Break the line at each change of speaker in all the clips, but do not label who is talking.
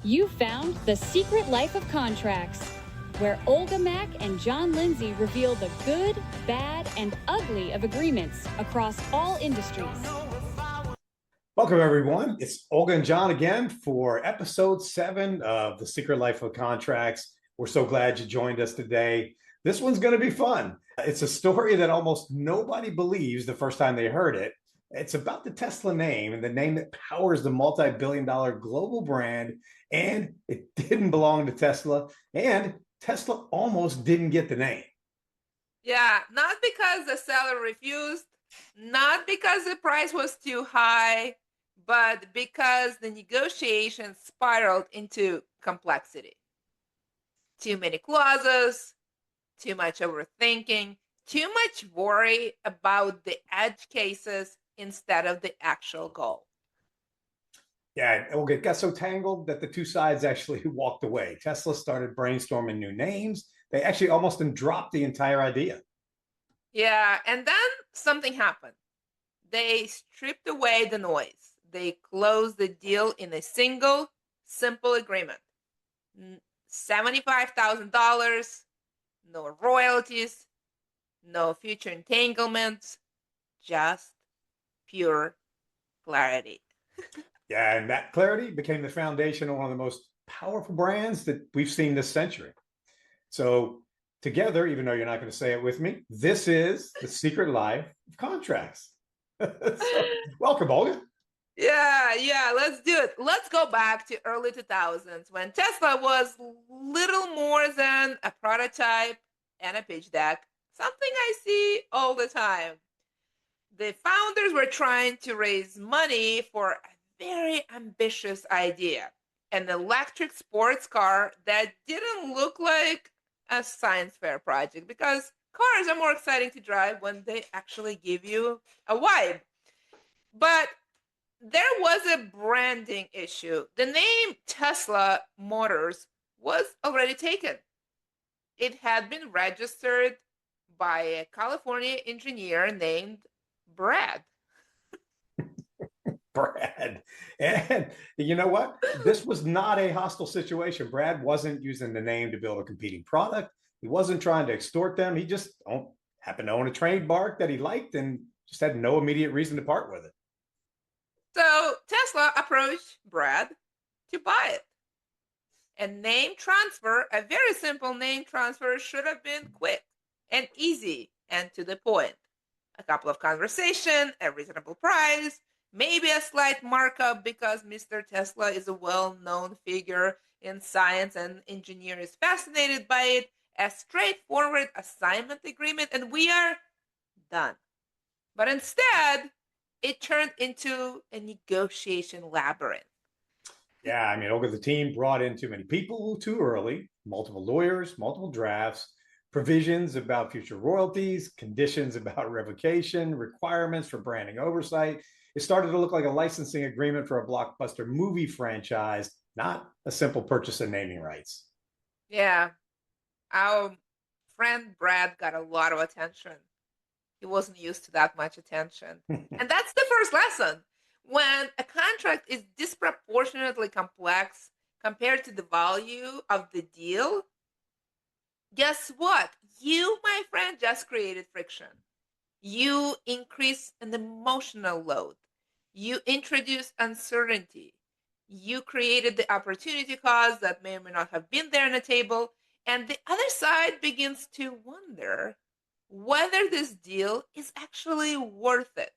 You found The Secret Life of Contracts, where Olga Mack and Lindsey reveal the good, bad, and ugly of agreements across all industries.
Welcome, everyone. It's Olga and John again for episode 7 of The Secret Life of Contracts. We're so glad you joined us today. This one's going to be fun. It's a story that almost nobody believes the first time they heard it. It's about the Tesla name and the name that powers the multi-billion-dollar global brand. And it didn't belong to Tesla. And Tesla almost didn't get the name.
Yeah, not because the seller refused, not because the price was too high, but because the negotiations spiraled into complexity. Too many clauses, too much overthinking, too much worry about the edge cases instead of the actual goal.
Yeah, it got so tangled that the two sides actually walked away. Tesla started brainstorming new names. They actually almost dropped the entire idea.
Yeah, and then something happened. They stripped away the noise. They closed the deal in a single, simple agreement. $75,000, no royalties, no future entanglements, just pure clarity.
Yeah, and that clarity became the foundation of one of the most powerful brands that we've seen this century. So together, even though you're not going to say it with me, this is The Secret Life of Contracts. So, welcome, Olga.
Yeah, let's do it. Let's go back to early 2000s when Tesla was little more than a prototype and a pitch deck, something I see all the time. The founders were trying to raise money for a very ambitious idea, an electric sports car that didn't look like a science fair project because cars are more exciting to drive when they actually give you a vibe. But there was a branding issue. The name Tesla Motors was already taken. It had been registered by a California engineer named Brad.
Brad. And you know what? This was not a hostile situation. Brad wasn't using the name to build a competing product. He wasn't trying to extort them. He just happened to own a trademark that he liked and just had no immediate reason to part with it.
So Tesla approached Brad to buy it. A name transfer, a very simple name transfer, should have been quick and easy and to the point. A couple of conversations, a reasonable price, maybe a slight markup because Mr. Tesla is a well-known figure in science and engineer is fascinated by it, a straightforward assignment agreement, and we are done. But instead, it turned into a negotiation labyrinth.
Yeah, I mean, Olga, the team brought in too many people too early, multiple lawyers, multiple drafts, provisions about future royalties, conditions about revocation, requirements for branding oversight. It started to look like a licensing agreement for a blockbuster movie franchise, not a simple purchase of naming rights.
Yeah, our friend Brad got a lot of attention. He wasn't used to that much attention. And that's the first lesson. When a contract is disproportionately complex compared to the value of the deal, guess what? You, my friend, just created friction. You increase an emotional load. You introduce uncertainty. You created the opportunity cost that may or may not have been there on the table. And the other side begins to wonder whether this deal is actually worth it.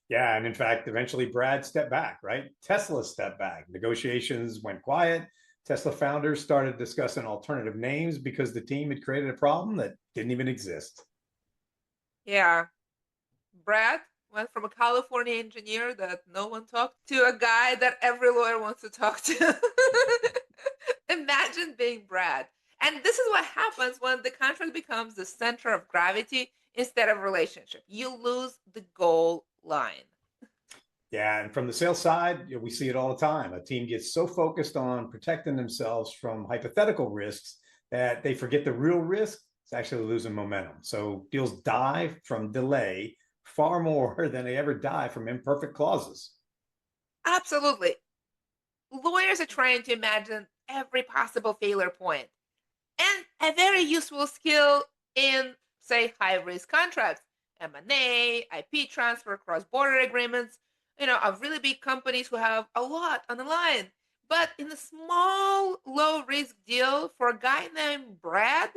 Yeah, and in fact, eventually Brad stepped back, right? Tesla stepped back. Negotiations went quiet. Tesla founders started discussing alternative names because the team had created a problem that didn't even exist.
Yeah. Brad went from a California engineer that no one talked to a guy that every lawyer wants to talk to. Imagine being Brad. And this is what happens when the contract becomes the center of gravity instead of relationship. You lose the goal line.
Yeah, and from the sales side, we see it all the time. A team gets so focused on protecting themselves from hypothetical risks that they forget the real risk is actually losing momentum. So deals die from delay far more than they ever die from imperfect clauses.
Absolutely. lawyers are trying to imagine every possible failure point, and a very useful skill in, say, high-risk contracts, M&A, IP transfer, cross-border agreements, of really big companies who have a lot on the line. But in a small, low-risk deal for a guy named Brad,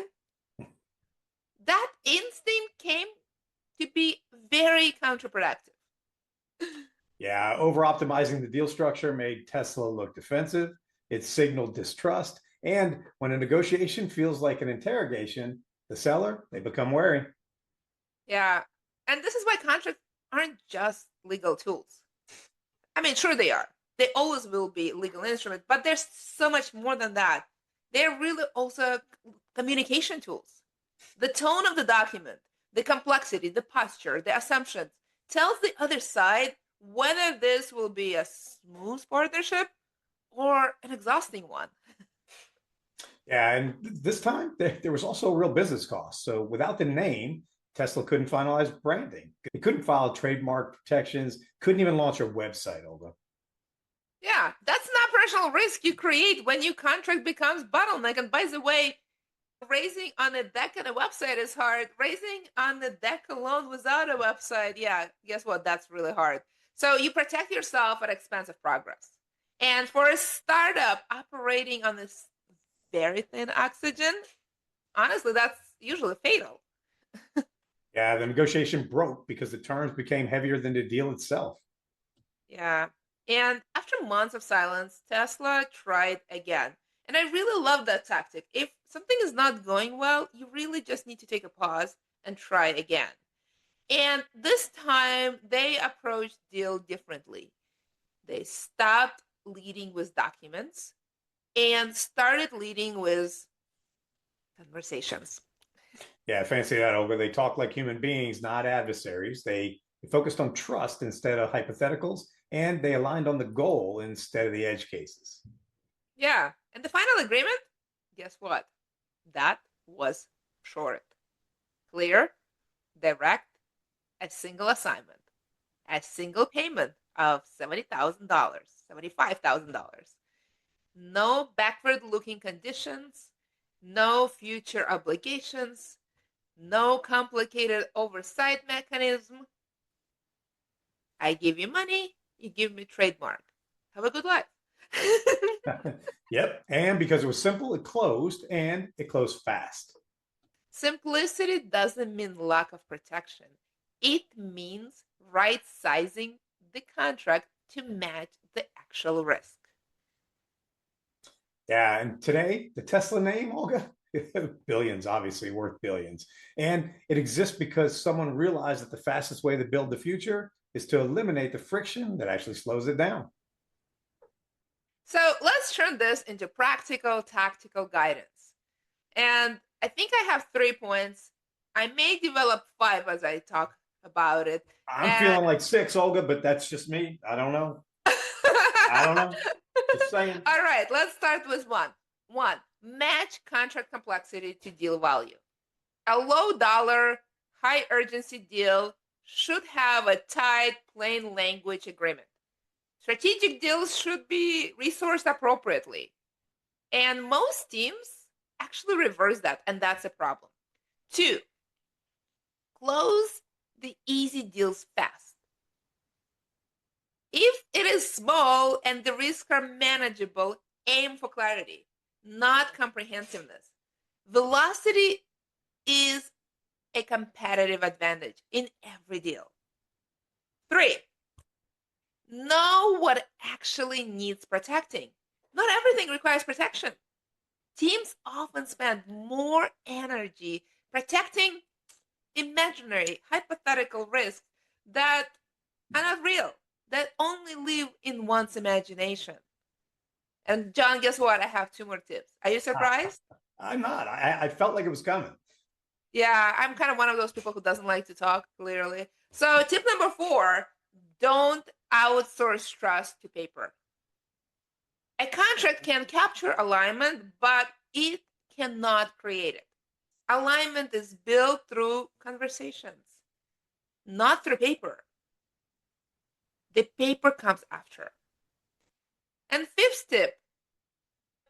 that instinct came to be very counterproductive.
Yeah, over optimizing the deal structure made Tesla look defensive. It signaled distrust. And when a negotiation feels like an interrogation, the seller, they become wary.
Yeah. And this is why contracts aren't just legal tools. I mean, sure they are. They always will be legal instruments, but there's so much more than that. They're really also communication tools. The tone of the document, the complexity, the posture, the assumptions tells the other side whether this will be a smooth partnership or an exhausting one.
Yeah, and this time there was also a real business cost. So without the name, Tesla couldn't finalize branding. It couldn't file trademark protections, couldn't even launch a website, Olga.
Yeah, that's an operational risk you create when your contract becomes bottleneck. And by the way, raising on a deck and a website is hard. Raising on the deck alone without a website, yeah, guess what? That's really hard. So you protect yourself at expense of progress. And for a startup operating on this very thin oxygen, honestly, that's usually fatal.
Yeah, the negotiation broke because the terms became heavier than the deal itself.
Yeah. And after months of silence, Tesla tried again. And I really love that tactic. If something is not going well, you really just need to take a pause and try again. And this time they approached deal differently. They stopped leading with documents and started leading with conversations.
Yeah, fancy that, Olga. They talk like human beings, not adversaries. They focused on trust instead of hypotheticals, and they aligned on the goal instead of the edge cases.
Yeah. And the final agreement, guess what? That was short, clear, direct, a single assignment, a single payment of $70,000, $75,000. No backward looking conditions, no future obligations, no complicated oversight mechanism. I give you money, you give me trademark. Have a good life.
Yep. And because it was simple, it closed and it closed fast.
Simplicity doesn't mean lack of protection. It means right sizing the contract to match the actual risk.
Yeah. And today, the Tesla name, Olga, billions, obviously worth billions. And it exists because someone realized that the fastest way to build the future is to eliminate the friction that actually slows it down.
So let's turn this into practical, tactical guidance. And I think I have 3 points. I may develop 5 as I talk about it.
I'm feeling like 6, Olga, but that's just me. I don't know. I don't know. Just saying.
All right, let's start with one. One, match contract complexity to deal value. A low dollar, high urgency deal should have a tight, plain language agreement. Strategic deals should be resourced appropriately. And most teams actually reverse that, and that's a problem. 2, close the easy deals fast. If it is small and the risks are manageable, aim for clarity, not comprehensiveness. Velocity is a competitive advantage in every deal. 3, know what actually needs protecting. Not everything requires protection. Teams often spend more energy protecting imaginary, hypothetical risks that are not real, that only live in one's imagination. And John, guess what? I have 2 more tips. Are you surprised?
I'm not. I felt like it was coming.
Yeah, I'm kind of one of those people who doesn't like to talk, clearly. So tip number 4, don't outsource trust to paper. A contract can capture alignment, but it cannot create it. Alignment is built through conversations, not through paper. The paper comes after. And fifth tip,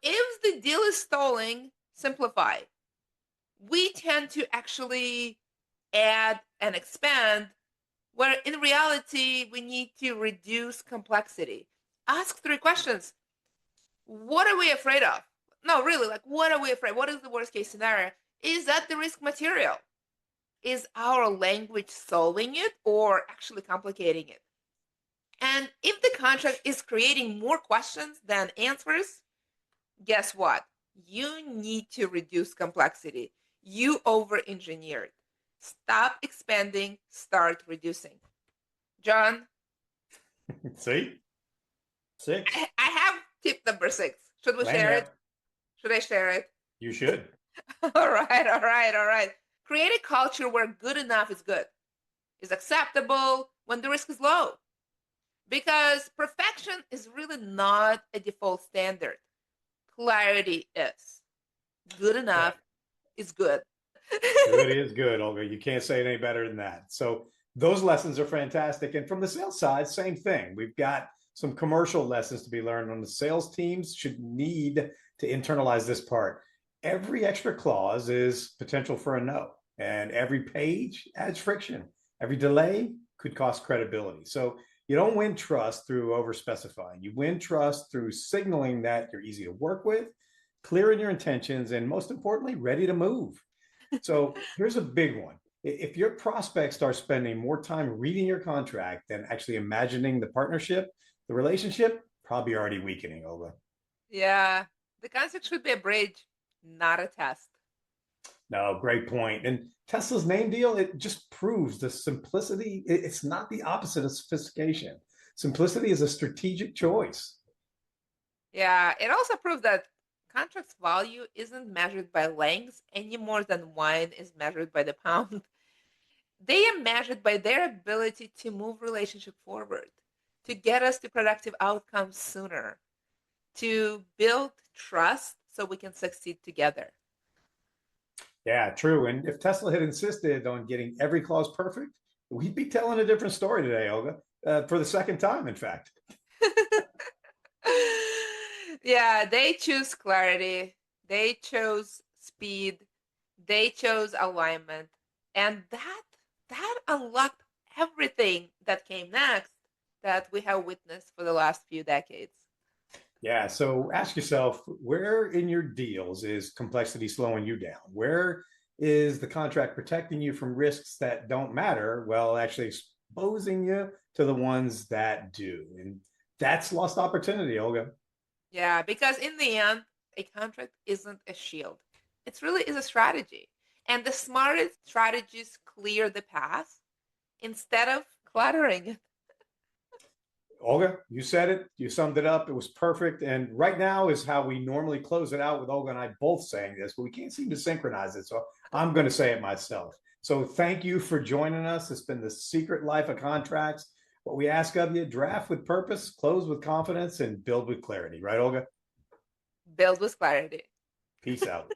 if the deal is stalling, simplify. We tend to actually add and expand, where in reality, we need to reduce complexity. Ask 3 questions. What are we afraid of? No, really, like, what are we afraid? What is the worst case scenario? Is that the risk material? Is our language solving it or actually complicating it? And if the contract is creating more questions than answers, guess what? You need to reduce complexity. You over-engineered. Stop expanding, start reducing. John?
See? 6.
I have tip number 6. Should we
Land
share
there.
it? Should I share it?
You should.
All right. Create a culture where good enough is good, is acceptable when the risk is low. Because perfection is really not a default standard. Clarity is. Good enough is good.
Good is good, Olga. You can't say it any better than that. So those lessons are fantastic. And from the sales side, same thing. We've got some commercial lessons to be learned on the sales teams should need to internalize this part. Every extra clause is potential for a no, and every page adds friction. Every delay could cost credibility. So you don't win trust through over specifying. You win trust through signaling that you're easy to work with, clear in your intentions, and most importantly, ready to move. So here's a big one. If your prospect starts spending more time reading your contract than actually imagining the partnership, the relationship probably already weakening, Olga.
Yeah, the concept should be a bridge, not a test.
No, great point. And Tesla's name deal, it just proves the simplicity. It's not the opposite of sophistication. Simplicity is a strategic choice.
Yeah, it also proves that contract's value isn't measured by length any more than wine is measured by the pound. They are measured by their ability to move relationship forward, to get us to productive outcomes sooner, to build trust so we can succeed together.
Yeah, true. And if Tesla had insisted on getting every clause perfect, we'd be telling a different story today, Olga, for the second time, in fact.
Yeah, they choose clarity, they chose speed, they chose alignment, and that unlocked everything that came next that we have witnessed for the last few decades.
Yeah. So ask yourself, where in your deals is complexity slowing you down? Where is the contract protecting you from risks that don't matter while actually exposing you to the ones that do? And that's lost opportunity, Olga.
Yeah, because in the end, a contract isn't a shield. It really is a strategy. And the smartest strategies clear the path instead of cluttering it.
Olga, you said it. You summed it up. It was perfect. And right now is how we normally close it out with Olga and I both saying this, but we can't seem to synchronize it. So I'm going to say it myself. So thank you for joining us. It's been the secret life of contracts. What we ask of you, draft with purpose, close with confidence, and build with clarity. Right, Olga?
Build with clarity.
Peace out.